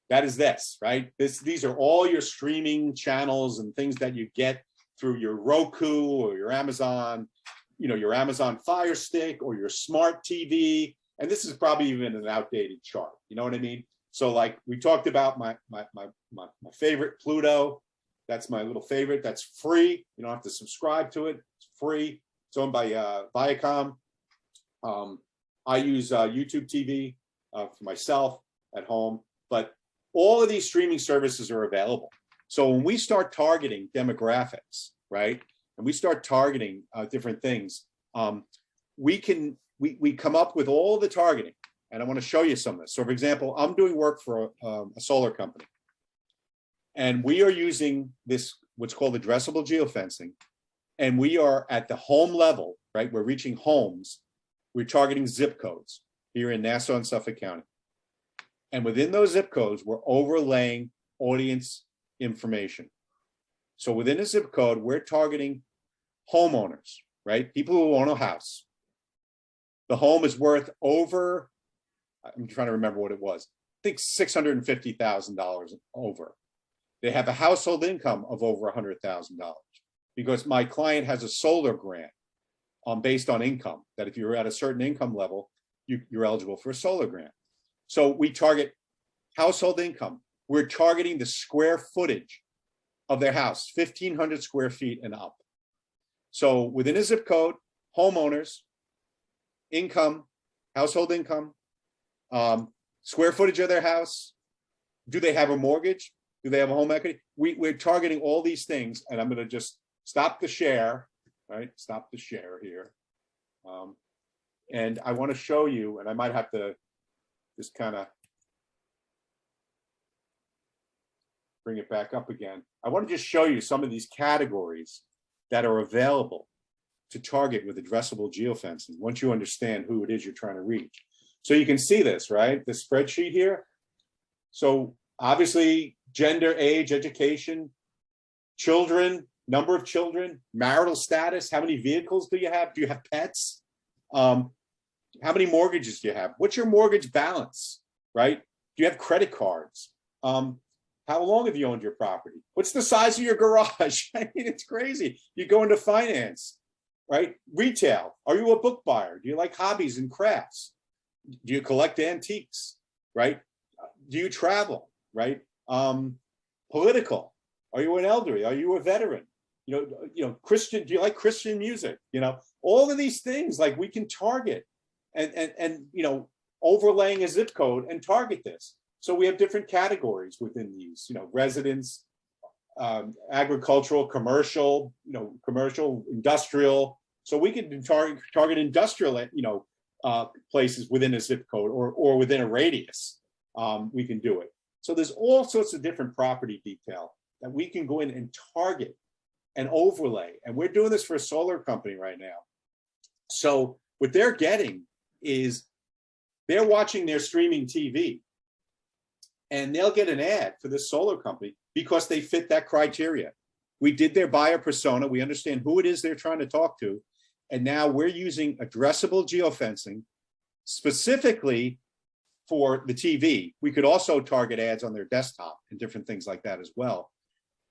this, right? These are all your streaming channels and things that you get through your Roku or your Amazon, you know, your Amazon Fire Stick or your smart TV. And this is probably even an outdated chart. You know what I mean? So like we talked about my favorite, Pluto. That's my little favorite. That's free. You don't have to subscribe to it. It's free. It's owned by Viacom. I use YouTube TV for myself at home, but all of these streaming services are available. So when we start targeting demographics, right? and we start targeting different things, we come up with all the targeting. And I want to show you some of this. So for example, I'm doing work for a solar company, and we are using this, what's called addressable geofencing. And we are at the home level, right? We're reaching homes. We're targeting zip codes here in Nassau and Suffolk County. And within those zip codes, we're overlaying audience information. So within a zip code, we're targeting homeowners, right? People who own a house. The home is worth over, I'm trying to remember what it was. I think $650,000 over. They have a household income of over $100,000 because my client has a solar grant based on income, that if you're at a certain income level, you're eligible for a solar grant. So we target household income. We're targeting the square footage of their house, 1,500 square feet and up. So within a zip code, homeowners, income, household income, square footage of their house. Do they have a mortgage? Do they have a home equity? We're targeting all these things, and I'm going to just stop the share, right? Stop the share here. And I want to show you, and I might have to just kind of bring it back up again. I want to just show you some of these categories that are available to target with addressable geofencing once you understand who it is you're trying to reach. So you can see this, right? The spreadsheet here. So obviously, gender, age, education, children, number of children, marital status, how many vehicles do you have? Do you have pets? How many mortgages do you have? What's your mortgage balance, right? Do you have credit cards? How long have you owned your property? What's the size of your garage? I mean, it's crazy. You go into finance, right? Retail. Are you a book buyer? Do you like hobbies and crafts? Do you collect antiques, right? Do you travel, right? Political. Are you an elderly? Are you a veteran? You know, Christian. Do you like Christian music? You know, all of these things, like, we can target and you know, overlaying a zip code and target this. So we have different categories within these, you know, residents, agricultural, commercial, you know, commercial, industrial. So we can target industrial, you know, places within a zip code or within a radius. We can do it. So there's all sorts of different property detail that we can go in and target and overlay. And we're doing this for a solar company right now. So what they're getting is they're watching their streaming TV, and they'll get an ad for this solar company because they fit that criteria. We did their buyer persona. We understand who it is they're trying to talk to. And now we're using addressable geofencing specifically for the TV. We could also target ads on their desktop and different things like that as well.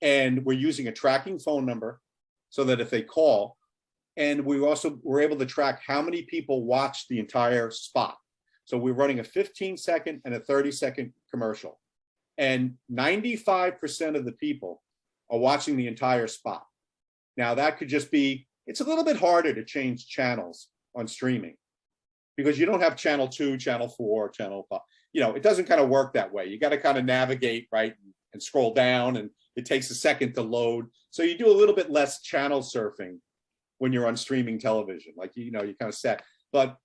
And we're using a tracking phone number so that if they call, and we're able to track how many people watch the entire spot. So we're running a 15-second and a 30-second commercial. And 95% of the people are watching the entire spot. Now that could just be, it's a little bit harder to change channels on streaming because you don't have channel 2, channel 4, channel 5. You know, it doesn't kind of work that way. You got to kind of navigate, right, and scroll down, and it takes a second to load. So you do a little bit less channel surfing when you're on streaming television, like, you know, you kind of set. But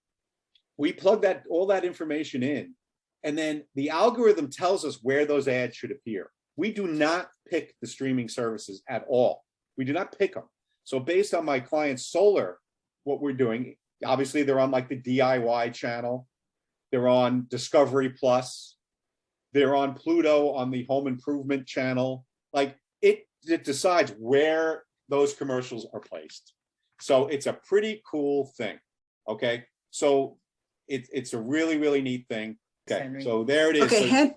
we plug all that information in, and then the algorithm tells us where those ads should appear. We do not pick the streaming services at all. We do not pick them. So based on my client's solar, what we're doing, obviously they're on like the DIY channel. They're on Discovery Plus. They're on Pluto on the home improvement channel. Like it decides where those commercials are placed. So it's a pretty cool thing. Okay. So it's a really, really neat thing. Okay. Henry. So there it is. Okay, So,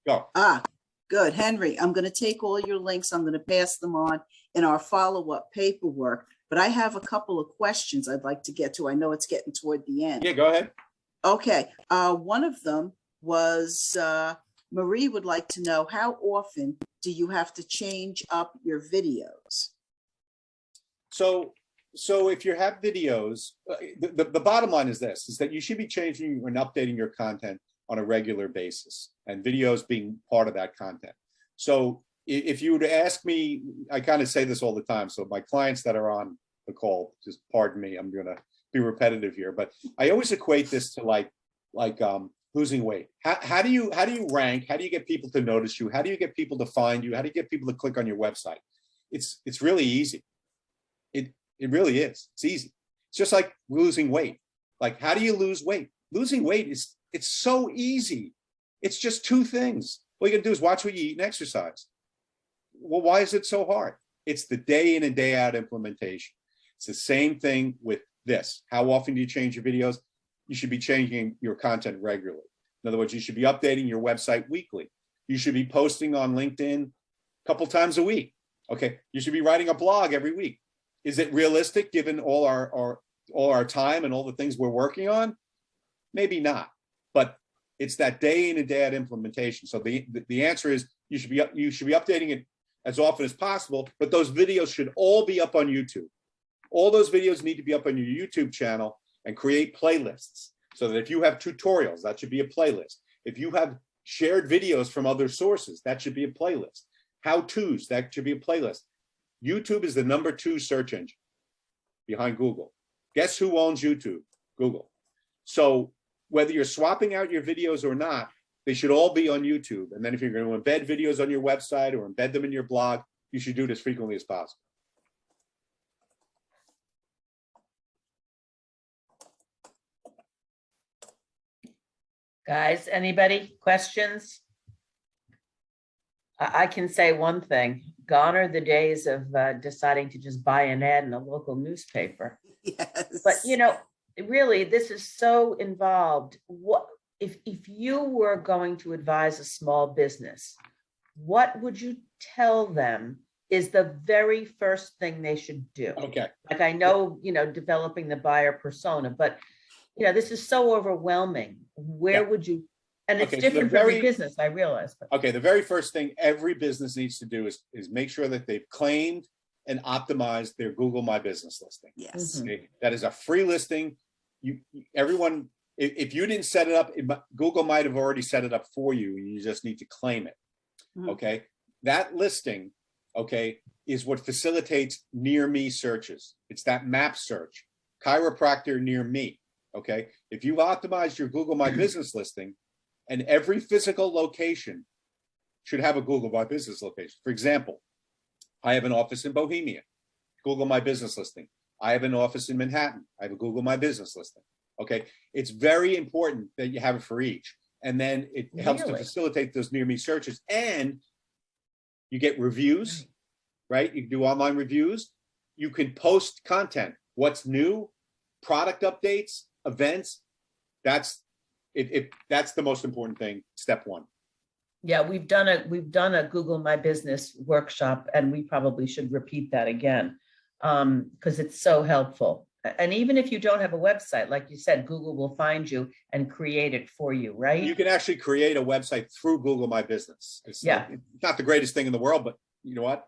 go. Good. Henry, I'm going to take all your links. I'm going to pass them on in our follow-up paperwork, but I have a couple of questions I'd like to get to. I know it's getting toward the end. Yeah, go ahead. Okay. One of them was Marie would like to know, how often do you have to change up your videos? So if you have videos, the bottom line is this, is that you should be changing and updating your content on a regular basis, and videos being part of that content. So if you were to ask me, I kind of say this all the time. So my clients that are on the call, just pardon me, I'm going to be repetitive here, but I always equate this to like losing weight. How do you rank? How do you get people to notice you? How do you get people to find you? How do you get people to click on your website? It's really easy. It really is. It's easy. It's just like losing weight. Like, how do you lose weight? Losing weight it's so easy. It's just two things. All you gotta do is watch what you eat and exercise. Well, why is it so hard? It's the day in and day out implementation. It's the same thing with this. How often do you change your videos? You should be changing your content regularly. In other words, you should be updating your website weekly. You should be posting on LinkedIn a couple times a week. Okay, you should be writing a blog every week. Is it realistic given all our time and all the things we're working on? Maybe not, but it's that day in and day out implementation. So the answer is you should be updating it as often as possible, but those videos should all be up on YouTube. All those videos need to be up on your YouTube channel and create playlists so that if you have tutorials, that should be a playlist. If you have shared videos from other sources, that should be a playlist. How-tos, that should be a playlist. YouTube is the #2 search engine behind Google. Guess who owns YouTube? Google. So whether you're swapping out your videos or not, they should all be on YouTube. And then if you're going to embed videos on your website or embed them in your blog, you should do it as frequently as possible. Guys, anybody? Questions? I can say one thing. Gone are the days of deciding to just buy an ad in a local newspaper. Yes. But, you know, really, this is so involved. What if you were going to advise a small business, what would you tell them is the very first thing they should do? Okay. Like, I know, you know, developing the buyer persona, but, you know, this is so overwhelming. Where would you, and it's Okay, so different for every business, I realize. But. Okay, the very first thing every business needs to do is make sure that they've claimed and optimized their Google My Business listing. Yes. Okay? That is a free listing. Everyone, if you didn't set it up, Google might have already set it up for you. You just need to claim it. Okay, that listing, okay, is what facilitates near me searches. It's that map search, chiropractor near me. Okay, if you've optimized your Google My Business listing, and every physical location should have a Google My Business location. For example, I have an office in Bohemia, Google My Business listing. I have an office in Manhattan. I have a Google My Business listing. Okay, it's very important that you have it for each. And then it helps to facilitate those near me searches. And you get reviews, right? You can do online reviews. You can post content. What's new, product updates, events. That's the most important thing. Step one. Yeah, we've done a Google My Business workshop, and we probably should repeat that again because it's so helpful. And even if you don't have a website, like you said, Google will find you and create it for you, right? You can actually create a website through Google My Business. It's not the greatest thing in the world, but you know what?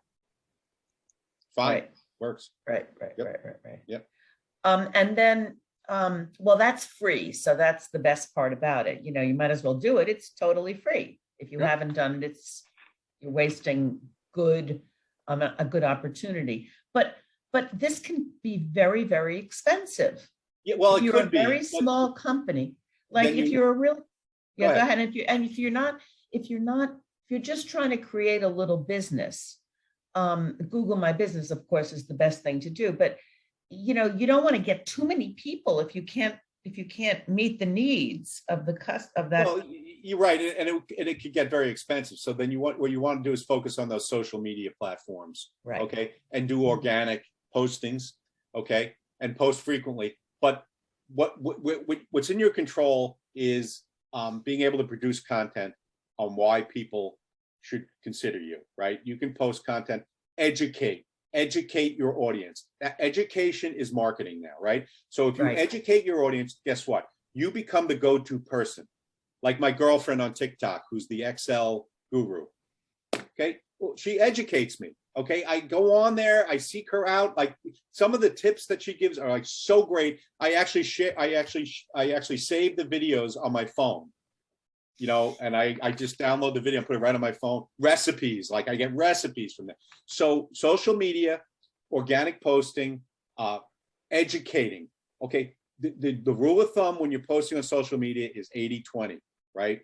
Fine, right. Works. Right. Yep. And then, well, that's free. So that's the best part about it. You know, you might as well do it. It's totally free. If you haven't done it, you're wasting a good opportunity. But this can be very, very expensive. Yeah, well, if you're a very small company, like if you're a real, go ahead. If you're just trying to create a little business, Google My Business, of course, is the best thing to do. But you know, you don't want to get too many people if you can't meet the needs of that. Well, you're right, and it could get very expensive. So then what you want to do is focus on those social media platforms, right? Okay, and do organic postings, okay, and post frequently. But what's in your control is being able to produce content on why people should consider you, right? You can post content, educate your audience. Education is marketing now, right? So if you educate your audience, guess what? You become the go-to person. Like my girlfriend on TikTok, who's the Excel guru. Okay, well, she educates me. Okay, I go on there, I seek her out. Like some of the tips that she gives are like so great. I actually save the videos on my phone. you know, and I just download the video and put it right on my phone. Recipes, like I get recipes from that. So social media, organic posting, educating. Okay, the rule of thumb when you're posting on social media is 80-20, right?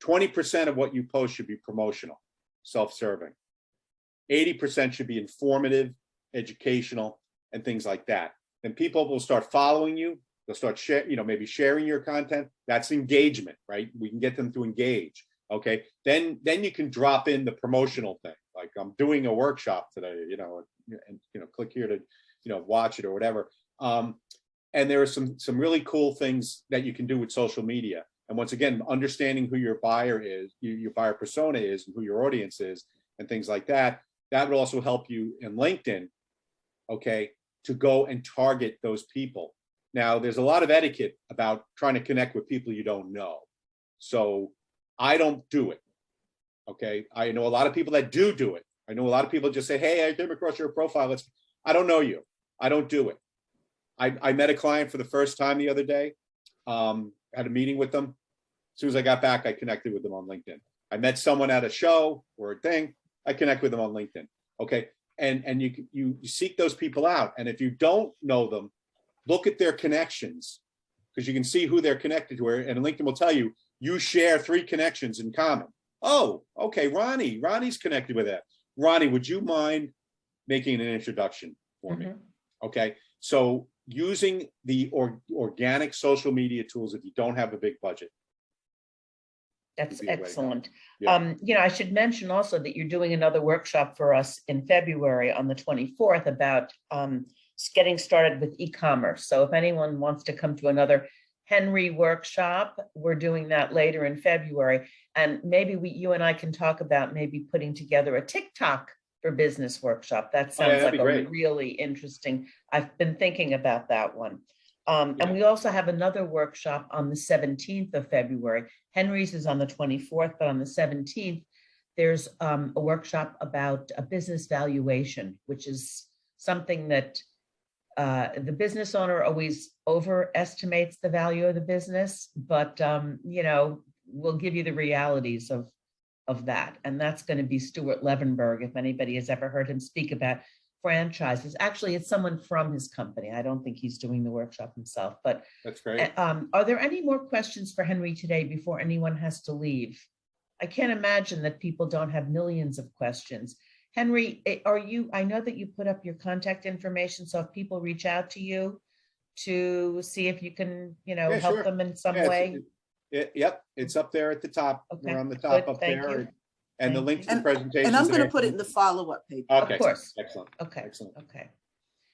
20% of what you post should be promotional, self-serving. 80% should be informative, educational, and things like that. Then people will start following you. They'll start maybe sharing your content. That's engagement, right? We can get them to engage. Okay. Then you can drop in the promotional thing. Like I'm doing a workshop today, and click here to, watch it or whatever. And there are some really cool things that you can do with social media. And once again, understanding who your buyer is, your buyer persona is, and who your audience is, and things like that. That would also help you in LinkedIn, okay, to go and target those people. Now, there's a lot of etiquette about trying to connect with people you don't know. So I don't do it, okay? I know a lot of people that do it. I know a lot of people just say, hey, I came across your profile. I don't know you. I don't do it. I met a client for the first time the other day, had a meeting with them. As soon as I got back, I connected with them on LinkedIn. I met someone at a show or a thing, I connect with them on LinkedIn, okay? And you seek those people out. And if you don't know them, look at their connections, because you can see who they're connected to. And LinkedIn will tell you, you share 3 connections in common. Oh, okay, Ronnie's connected with that. Ronnie, would you mind making an introduction for me? Okay, so using the organic social media tools if you don't have a big budget. That's excellent. Yeah. I should mention also that you're doing another workshop for us in February on the 24th about getting started with e-commerce. So if anyone wants to come to another Henry workshop, we're doing that later in February. And maybe you and I can talk about maybe putting together a TikTok for business workshop. That sounds like a really interesting. I've been thinking about that one. And we also have another workshop on the 17th of February. Henry's is on the 24th, but on the 17th, there's a workshop about a business valuation, which is something that the business owner always overestimates the value of the business, but we'll give you the realities of that. And that's going to be Stuart Levenberg, if anybody has ever heard him speak about franchises. Actually, it's someone from his company. I don't think he's doing the workshop himself, but that's great. Are there any more questions for Henry today before anyone has to leave? I can't imagine that people don't have millions of questions. Henry, I know that you put up your contact information, so if people reach out to you to see if you can, help them in some way. Yep, it's up there at the top. Okay. We're on the top up Thank there. You. And the link to the presentation. And I'm going to put it in the follow-up paper. Okay. Of course. Excellent. Okay. Excellent. Okay.